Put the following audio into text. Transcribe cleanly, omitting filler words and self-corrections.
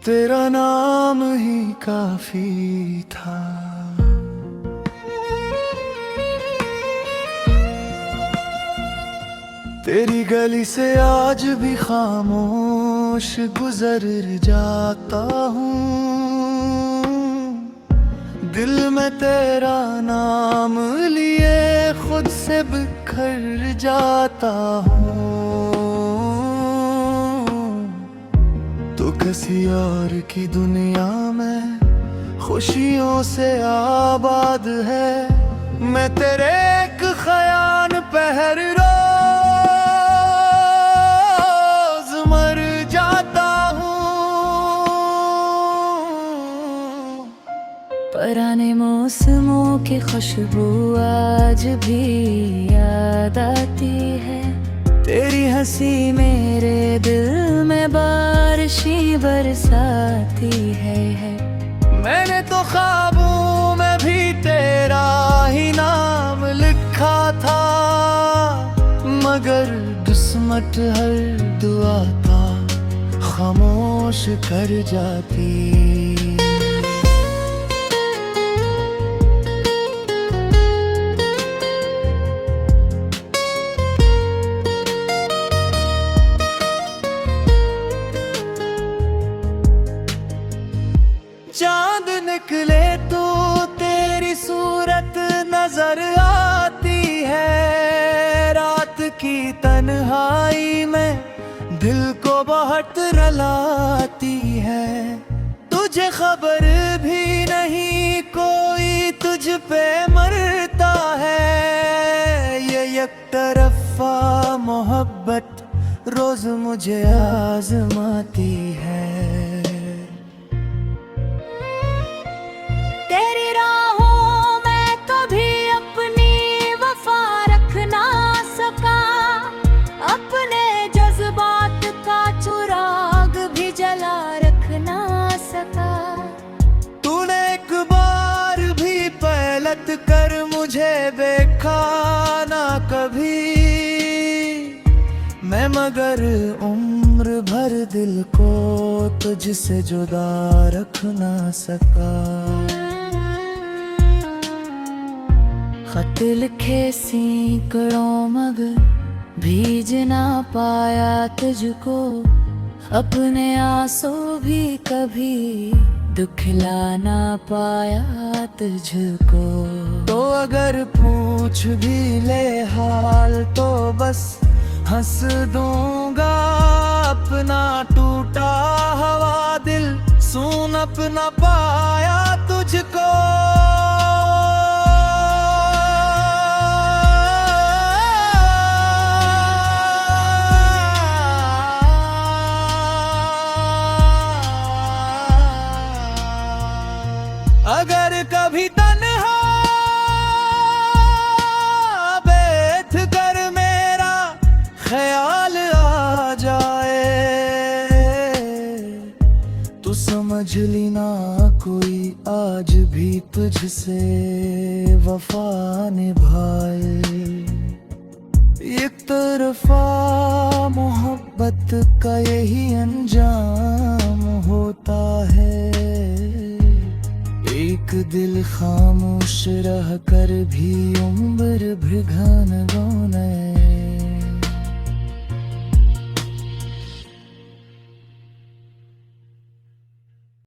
तेरा नाम ही काफी था। तेरी गली से आज भी खामोश गुजर जाता हूँ। दिल में तेरा नाम लिए खुद से बिखर जाता हूँ। तो किसी और की दुनिया में खुशियों से आबाद है। मैं तेरे एक ख़याल पहर रोज मर जाता हूँ। पुराने मौसमों की खुशबू आज भी याद आती है। तेरी हंसी मेरे दिल में बारिशें बरसाती है। मैंने तो ख्वाबों में भी तेरा ही नाम लिखा था, मगर किस्मत हर दुआ का खामोश कर जाती। चांद निकले तो तेरी सूरत नजर आती है। रात की तन्हाई में दिल को बहुत रुलाती है। तुझे खबर भी नहीं कोई तुझ पे मरता है। ये एक तरफा मोहब्बत रोज मुझे आजमाती है। तेरी राहों में कभी अपनी वफा रख ना सका। अपने जज्बात का चिराग भी जला रख ना सका। तूने एक बार भी पलट कर मुझे देखा ना कभी। मैं मगर उम्र भर दिल को तुझसे जुदा रख ना सका। खत लिखे सैकड़ों मगर भीज ना पाया तुझको। अपने आंसू भी कभी दुखला ना पाया तुझको। तो अगर पूछ भी ले हाल तो बस हंस दूंगा। अपना टूटा हुआ दिल सुन अपना पाया तुझको। अगर कभी तन्हा बैठ कर मेरा ख्याल आ जाए तो समझ लेना कोई आज भी तुझसे वफा निभाए। एक तरफा मोहब्बत का यही अंजाम होता है। एक दिल खामोश रह कर भी उम्र भर घन